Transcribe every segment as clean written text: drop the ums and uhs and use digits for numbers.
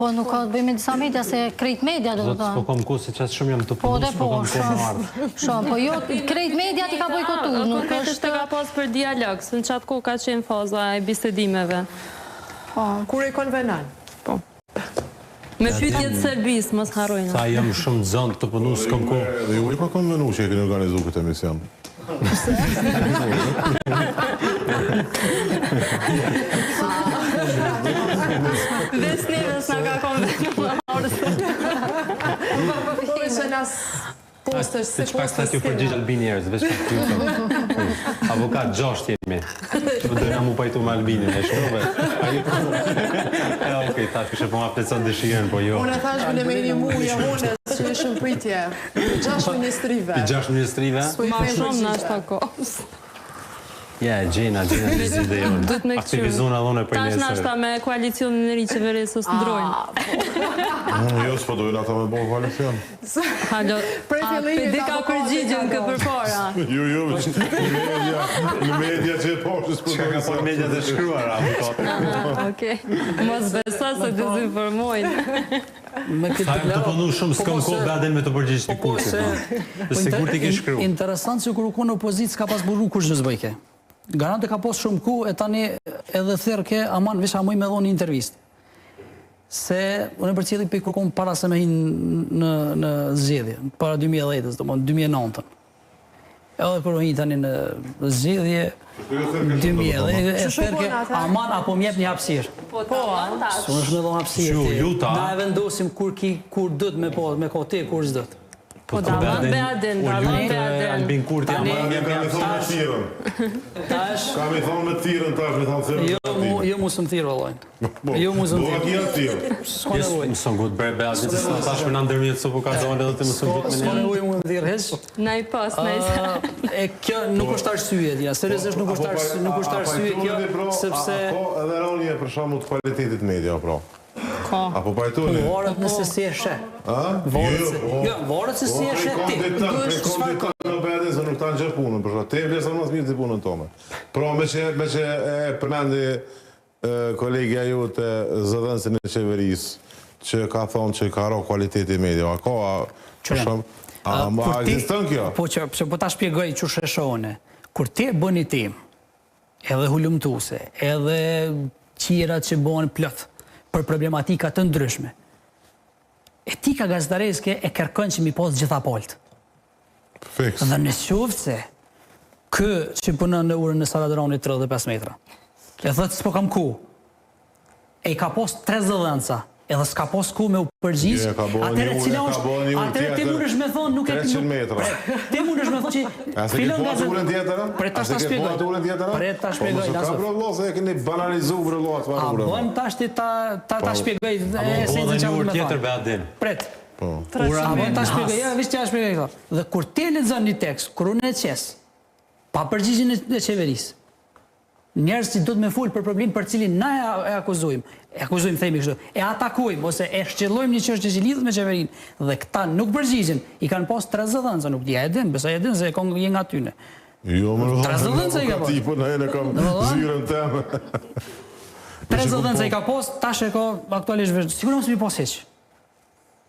Po nuk ka të bëjmë me disa media, se krejt media do të thonë. Po kom ku se qësë shumë jam të punu, s'po kom ku më ardhë. Shumë, po jo, krejt media ti ka bojkotu, nuk është të ka pas për dialog, se në qatë ku ka qenë faza e bisedimeve. Kur e konvenan? Po. Me pytjet Serbis, mos harrojnë. Sa jam shumë zëndë të punu, s'kom ku. Dhe ju i pa konvenu që e keni organizu këtë emision. Vesnirës nga ka konvenu Po e që nas postës se Që pak sa t'ju përgjigj Albini njerëz, veç për t'ju. Avokat 6 jemi. Që dojna mu pajtu me Albinin, e shkove. Okej, tash kështë po ma plecon dëshirën, po jo. Unë e thash me një muja unë, që ishëm pritje. 6 ministrive. Pi 6 ministrive? Ma shumë në ashtë akos. Ja, gjena vizit dhe jonë. Aktivizona dhone për njësër. Tash në ashta me koalicionin e ri qeverisës në ndrojnë. Jo, s'po dojnë ata me bo koalicion. Halo, PD ka përgjigjën kë për para. Jo, në media që e poshtë s'po dojnë. Ka për media të shkruar, avokat. Okej, mos besa se dezinformojnë. Sa e të punu shumë s'kom ko baden me të përgjigjë të kursit. Dhe sigur t'i ke shkru. Interesant që kur u konë opozit s'ka pas burru kush në zbëjke. Garante ka pos shumë ku e tani edhe thërë ke aman vesh a muj me dhonë një intervist. Se unë e për cili për kërkom para se me hinë në zgjedhje, para 2010, 2009. Edhe për hinë tani në zgjedhje 2010, e thërë ke aman apo mjep një hapsirë. Po, avantash. Së në shme dhonë hapsirë ti. Na e vendosim kur dët me kote, kur s'dët. Po da, Beadin, Albin Kurti, Kam i thonë me thirën. Kam i thonë me thirën, tash me thonë thirën. Jo mu së më thirë, vëllojnë. Jo mu së më thirë. Do a kja thirë. S'ko nevoj. Mësën gutë bërë Beadin, tash me në ndërmjetë së po ka zonë edhe të mësën gutë me një. S'ko nevoj mu në thirë, heq. Na i pas, na i sa. E kjo nuk është arsye, dina. Seriozisht nuk është arsye kjo, sepse... Apo edhe ronje për shamu të kvalitetit media, pra. Apo pajtoni? Varet nëse si e she. Varet se si e she ti. Prekonditat në bedin se nuk ta në gjë punën, përshka. Te vlesën mas mirë të punën tome. Pra, me që e përmendi kolegja ju të zëdhënësin e qeverisë, që ka thonë që ka ro kualiteti media. A ka, përshëm, a existën kjo? Po që po ta shpjegoj që sheshone. Kur ti bëni tim, edhe hulumtuse, edhe qirat që bëhen plot, për problematika të ndryshme. Etika gazdareske e kërkon që mi posë gjitha poltë. Fiks. Dhe në qoftë se kë që punën në urën në Saladronit 35 metra, e thëtë s'po kam ku, e i ka posë 30 dhenca, edhe s'ka posë ku me u përgjizë, atëre ti mund është me thonë nuk e... 300 metra. Ti mund është me thonë që... A se ke po atë ullën tjetëra? Pre ta shpjegoj. Pre ta shpjegoj. Ka brëllo se e keni banalizu brëllo atë farë urën. A bën tash ti ta shpjegoj esencën që mund me thonë. Beadin. Pret. A bën ta shpjegoj, ja, vish që ja shpjegoj këto. Dhe kur ti lexon një tekst, kur unë e qes, pa përgjigjen e qeverisë, njerëz që do të me full për problem për cilin na e akuzojmë, themi kështu, e atakojmë, ose e shqellojmë një çështje që lidhet me qeverinë, dhe këta nuk përgjigjen, i kanë pas 30 dhënca, nuk dia e din, besoj e din se e kanë je nga tyne. Jo, më në 30 dhënca i ka pas. Po në kam zyrën temë. 30 dhënca i ka pas, tash e ka aktualisht, sigurisht mi pas hiç.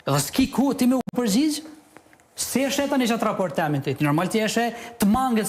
Dhe s'ki ku ti me u përgjigj, si e shetani që atë raport temin të normal ti e shet të manget